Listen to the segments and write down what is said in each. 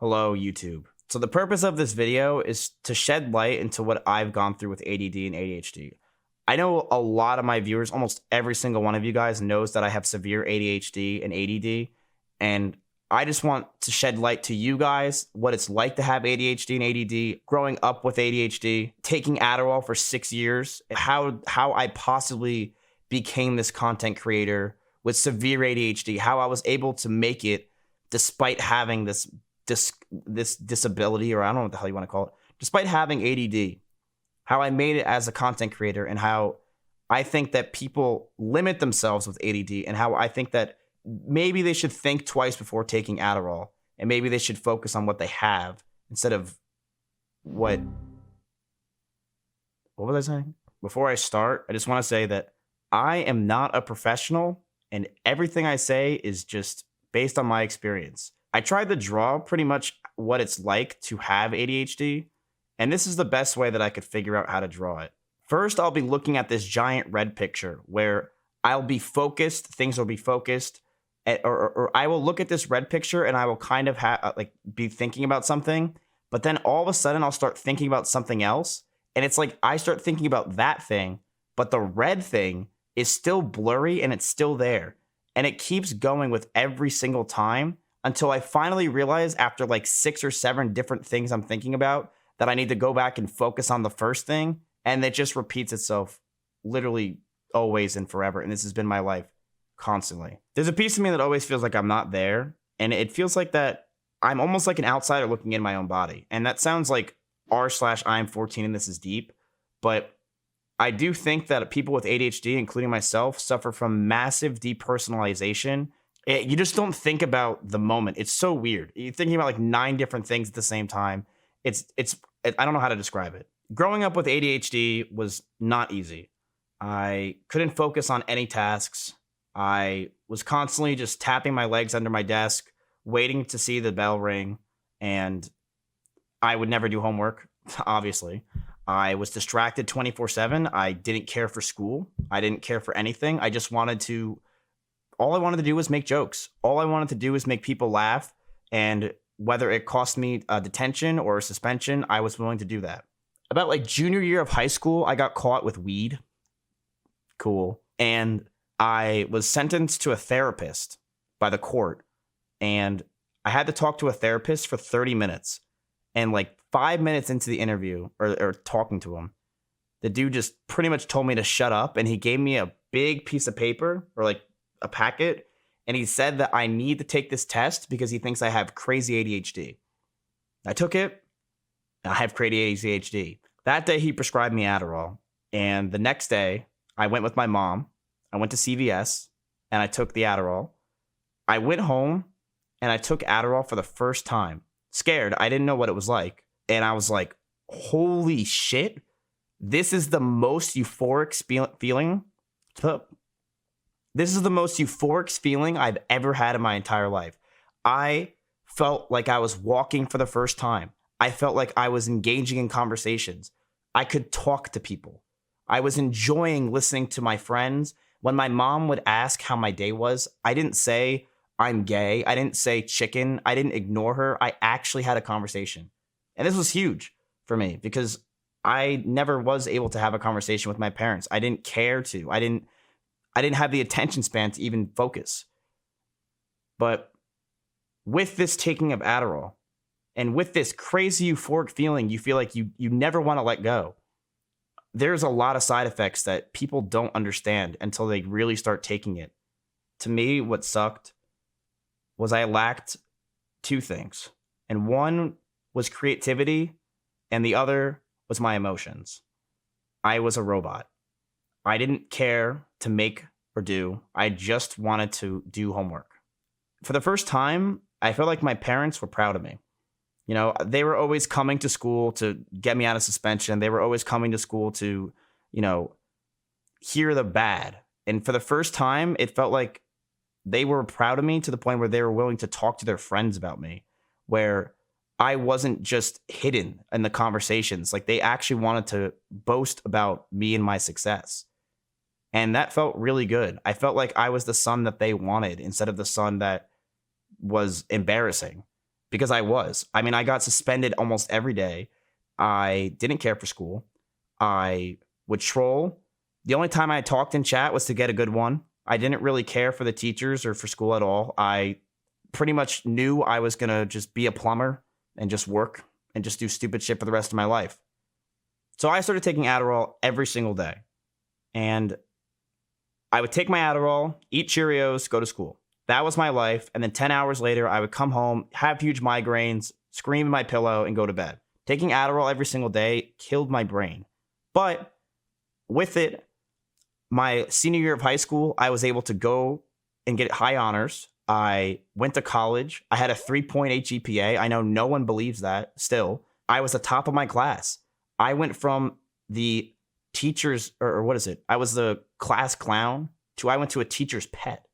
Hello, YouTube. So the purpose of this video is to shed light into what I've gone through with ADD and ADHD. I know a lot of my viewers, almost every single one of you guys knows that I have severe ADHD and ADD, and I just want to shed light to you guys what it's like to have ADHD and ADD, growing up with ADHD, taking Adderall for 6 years, how I possibly became this content creator with severe ADHD, how I was able to make it despite having this disability, or I don't know what the hell you want to call it, despite having ADD, how I made it as a content creator, and how I think that people limit themselves with ADD, and how I think that maybe they should think twice before taking Adderall, and maybe they should focus on what they have instead of what was I saying? Before I start, I just want to say that I am not a professional, and everything I say is just based on my experience. I tried to draw pretty much what it's like to have ADHD, and this is the best way that I could figure out how to draw it. First, I'll be looking at this giant red picture where I'll be focused, things will be focused, or I will look at this red picture and I will kind of be thinking about something, but then all of a sudden I'll start thinking about something else, and it's like I start thinking about that thing, but the red thing is still blurry and it's still there, and it keeps going with every single time, until I finally realize after like 6 or 7 different things I'm thinking about that I need to go back and focus on the first thing. And it just repeats itself literally always and forever. And this has been my life constantly. There's a piece of me that always feels like I'm not there. And it feels like that I'm almost like an outsider looking in my own body. And that sounds like r/I'm 14 and this is deep. But I do think that people with ADHD, including myself, suffer from massive depersonalization. You just don't think about the moment. It's so weird. You're thinking about like 9 different things at the same time. I don't know how to describe it. Growing up with ADHD was not easy. I couldn't focus on any tasks. I was constantly just tapping my legs under my desk, waiting to see the bell ring, and I would never do homework, obviously. I was distracted 24/7. I didn't care for school. I didn't care for anything. All I wanted to do was make jokes. All I wanted to do was make people laugh. And whether it cost me a detention or a suspension, I was willing to do that. About like junior year of high school, I got caught with weed. Cool. And I was sentenced to a therapist by the court. And I had to talk to a therapist for 30 minutes. And like 5 minutes into the interview or talking to him, the dude just pretty much told me to shut up. And he gave me a big piece of paper, or like a packet, and he said that I need to take this test because he thinks I have crazy ADHD. I took it, and I have crazy ADHD. That day, he prescribed me Adderall, and the next day, I went with my mom. I went to CVS, and I took the Adderall. I went home, and I took Adderall for the first time. Scared, I didn't know what it was like, and I was like, holy shit, this is the most euphoric feeling. This is the most euphoric feeling I've ever had in my entire life. I felt like I was walking for the first time. I felt like I was engaging in conversations. I could talk to people. I was enjoying listening to my friends. When my mom would ask how my day was, I didn't say I'm gay. I didn't say chicken. I didn't ignore her. I actually had a conversation. And this was huge for me because I never was able to have a conversation with my parents. I didn't care to. I didn't have the attention span to even focus. But with this taking of Adderall and with this crazy euphoric feeling, you feel like you never want to let go. There's a lot of side effects that people don't understand until they really start taking it. To me, what sucked was I lacked 2 things. And one was creativity, and the other was my emotions. I was a robot. I didn't care to make or do. I just wanted to do homework. For the first time, I felt like my parents were proud of me. You know, they were always coming to school to get me out of suspension. They were always coming to school to, hear the bad. And for the first time, it felt like they were proud of me to the point where they were willing to talk to their friends about me, where I wasn't just hidden in the conversations. Like, they actually wanted to boast about me and my success. And that felt really good. I felt like I was the son that they wanted instead of the son that was embarrassing. because I was. I mean, I got suspended almost every day. I didn't care for school. I would troll. The only time I talked in chat was to get a good one. I didn't really care for the teachers or for school at all. I pretty much knew I was going to just be a plumber and just work and just do stupid shit for the rest of my life. So I started taking Adderall every single day. And I would take my Adderall, eat Cheerios, go to school. That was my life. And then 10 hours later, I would come home, have huge migraines, scream in my pillow, and go to bed. Taking Adderall every single day killed my brain. But with it, my senior year of high school, I was able to go and get high honors. I went to college. I had a 3.8 GPA. I know no one believes that still. I was the top of my class. I went from the teacher's, or what is it? I was the class clown to I went to a teacher's pet.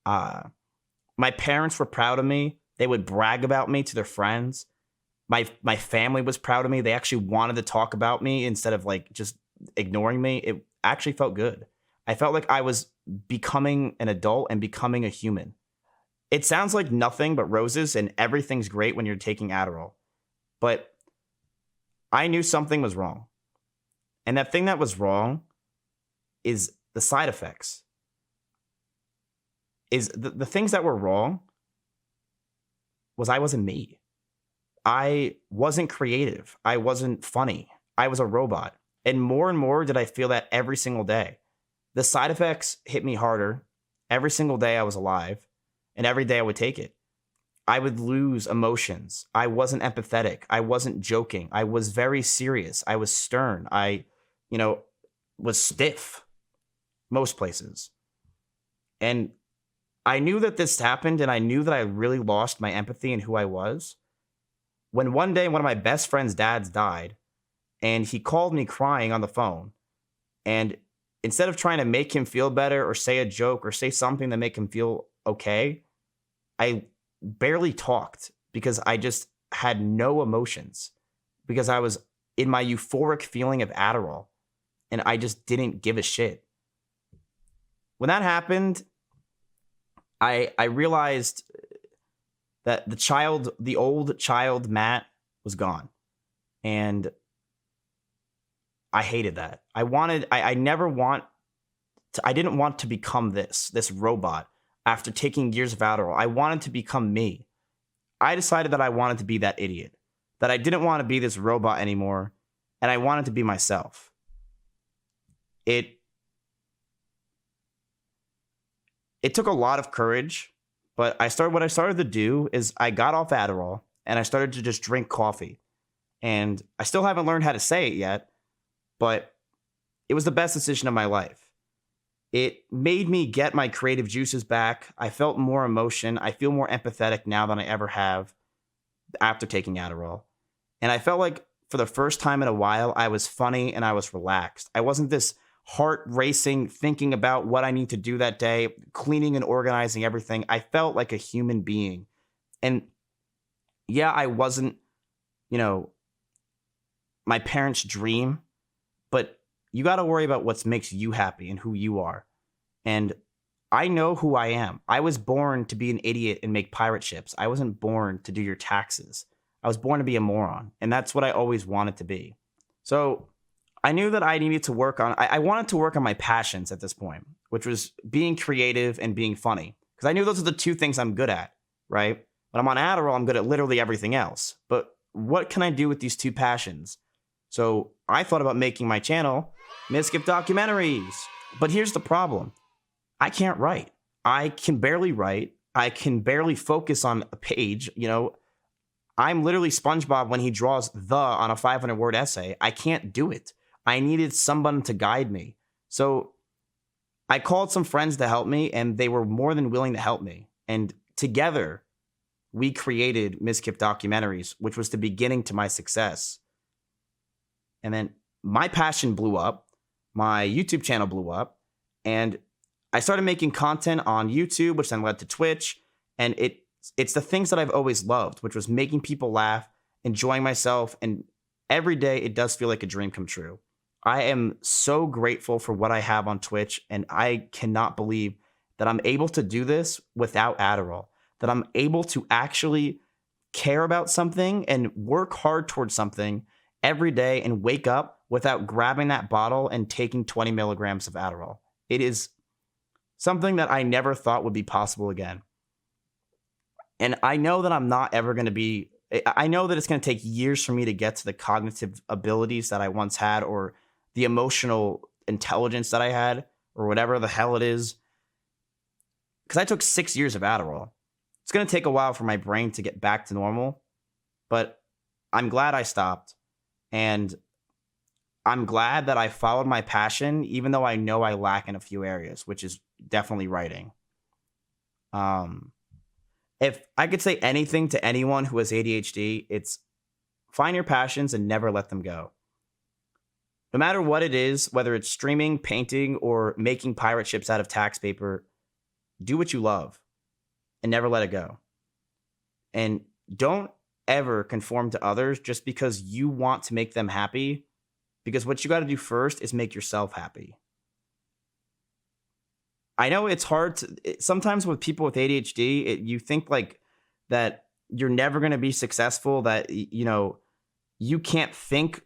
My parents were proud of me. They would brag about me to their friends. My family was proud of me. They actually wanted to talk about me instead of like just ignoring me. It actually felt good. I felt like I was becoming an adult and becoming a human. It sounds like nothing but roses and everything's great when you're taking Adderall. But I knew something was wrong. And that thing that was wrong is the side effects. Is the things that were wrong was I wasn't me. I wasn't creative. I wasn't funny. I was a robot. And more did I feel that every single day. The side effects hit me harder. Every single day I was alive. And every day I would take it. I would lose emotions. I wasn't empathetic. I wasn't joking. I was very serious. I was stern. I, was stiff most places. And I knew that this happened, and I knew that I really lost my empathy and who I was. When one day, one of my best friend's dads died, and he called me crying on the phone. And instead of trying to make him feel better or say a joke or say something to make him feel okay, I barely talked because I just had no emotions because I was in my euphoric feeling of Adderall and I just didn't give a shit. When that happened, I realized that the old child Matt was gone. And I hated that. I didn't want to become this robot after taking years of Adderall. I wanted to become me. I decided that I wanted to be that idiot, that I didn't want to be this robot anymore, and I wanted to be myself. It took a lot of courage, but what I started to do is I got off Adderall and I started to just drink coffee. And I still haven't learned how to say it yet, but it was the best decision of my life. It made me get my creative juices back. I felt more emotion. I feel more empathetic now than I ever have after taking Adderall. And I felt like for the first time in a while, I was funny and I was relaxed. I wasn't this heart racing, thinking about what I need to do that day, cleaning and organizing everything. I felt like a human being. And yeah, I wasn't, my parents' dream, but you got to worry about what makes you happy and who you are. And I know who I am. I was born to be an idiot and make pirate ships. I wasn't born to do your taxes. I was born to be a moron. And that's what I always wanted to be. So I knew that I needed to I wanted to work on my passions at this point, which was being creative and being funny. Because I knew those are the two things I'm good at, right? When I'm on Adderall, I'm good at literally everything else. But what can I do with these two passions? So I thought about making my channel, Miskip Documentaries. But here's the problem. I can't write. I can barely write. I can barely focus on a page. I'm literally SpongeBob when he draws the on a 500-word essay. I can't do it. I needed someone to guide me. So I called some friends to help me, and they were more than willing to help me. And together, we created Miskip Documentaries, which was the beginning to my success. And then my passion blew up. My YouTube channel blew up. And I started making content on YouTube, which then led to Twitch. And it's the things that I've always loved, which was making people laugh, enjoying myself. And every day, it does feel like a dream come true. I am so grateful for what I have on Twitch, and I cannot believe that I'm able to do this without Adderall, that I'm able to actually care about something and work hard towards something every day and wake up without grabbing that bottle and taking 20 milligrams of Adderall. It is something that I never thought would be possible again. And I know that I'm not ever going to be, I know that it's going to take years for me to get to the cognitive abilities that I once had, or the emotional intelligence that I had, or whatever the hell it is. Because I took 6 years of Adderall. It's going to take a while for my brain to get back to normal, but I'm glad I stopped. And I'm glad that I followed my passion, even though I know I lack in a few areas, which is definitely writing. If I could say anything to anyone who has ADHD, it's find your passions and never let them go. No matter what it is, whether it's streaming, painting, or making pirate ships out of tax paper, do what you love and never let it go. And don't ever conform to others just because you want to make them happy, because what you got to do first is make yourself happy. I know it's hard sometimes with people with ADHD, you think like that you're never going to be successful, that, you know, you can't think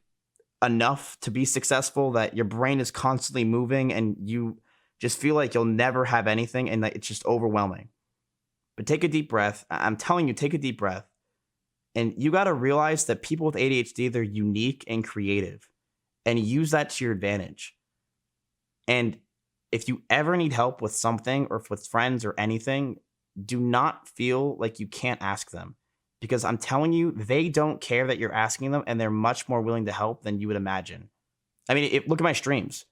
enough to be successful, that your brain is constantly moving and you just feel like you'll never have anything and that it's just overwhelming. But take a deep breath. I'm telling you, take a deep breath. And you got to realize that people with ADHD, they're unique and creative, and use that to your advantage. And if you ever need help with something, or with friends or anything, do not feel like you can't ask them, because I'm telling you, they don't care that you're asking them, and they're much more willing to help than you would imagine. I mean, look at my streams.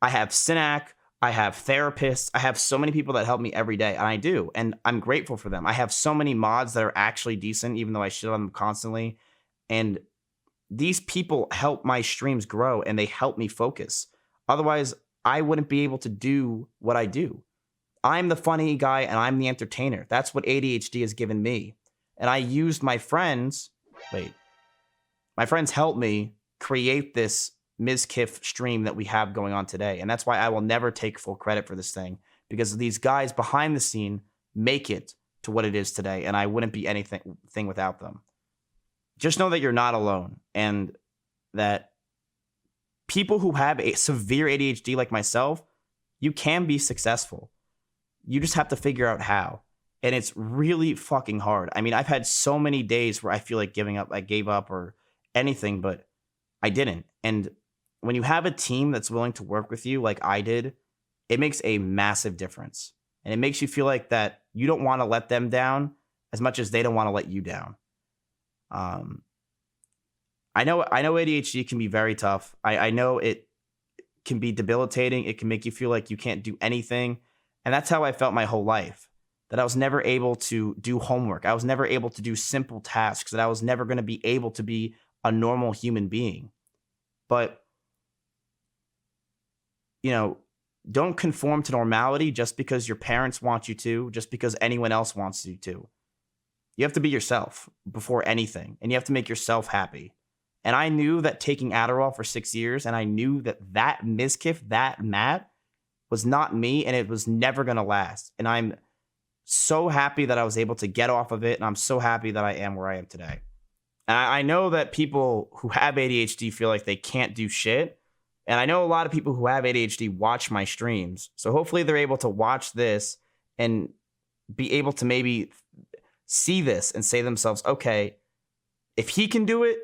I have Synac, I have therapists, I have so many people that help me every day, and I do, and I'm grateful for them. I have so many mods that are actually decent, even though I shit on them constantly, and these people help my streams grow, and they help me focus. Otherwise, I wouldn't be able to do what I do. I'm the funny guy and I'm the entertainer. That's what ADHD has given me. And I used my friends, my friends helped me create this Ms. Kiff stream that we have going on today. And that's why I will never take full credit for this thing, because these guys behind the scene make it to what it is today. And I wouldn't be anything without them. Just know that you're not alone, and that people who have a severe ADHD like myself, you can be successful. You just have to figure out how. And it's really fucking hard. I mean, I've had so many days where I feel like giving up, I gave up or anything, but I didn't. And when you have a team that's willing to work with you like I did, it makes a massive difference. And it makes you feel like that you don't want to let them down as much as they don't want to let you down. I know ADHD can be very tough. I know it can be debilitating. It can make you feel like you can't do anything. And that's how I felt my whole life, that I was never able to do homework. I was never able to do simple tasks, that I was never going to be able to be a normal human being. But, you know, don't conform to normality just because your parents want you to, just because anyone else wants you to. You have to be yourself before anything, and you have to make yourself happy. And I knew that taking Adderall for 6 years, and I knew that miskiff, that Matt, was not me, and it was never going to last. And I'm so happy that I was able to get off of it, and I'm so happy that I am where I am today. And I know that people who have ADHD feel like they can't do shit. And I know a lot of people who have ADHD watch my streams. So hopefully they're able to watch this and be able to maybe see this and say to themselves, okay, if he can do it,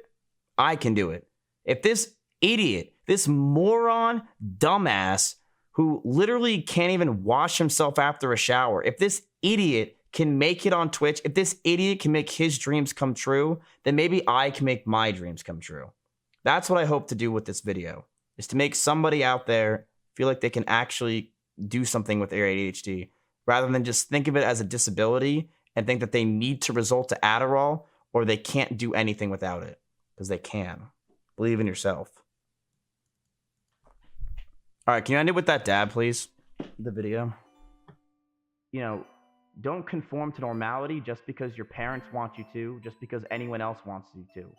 I can do it. If this idiot, this moron, dumbass, who literally can't even wash himself after a shower, if this idiot can make it on Twitch, if this idiot can make his dreams come true, then maybe I can make my dreams come true. That's what I hope to do with this video, is to make somebody out there feel like they can actually do something with their ADHD, rather than just think of it as a disability and think that they need to resort to Adderall or they can't do anything without it. Because they can. Believe in yourself. All right, can you end it with that dab, please? The video. You know, don't conform to normality just because your parents want you to, just because anyone else wants you to.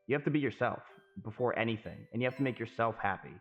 You have to be yourself before anything, and you have to make yourself happy.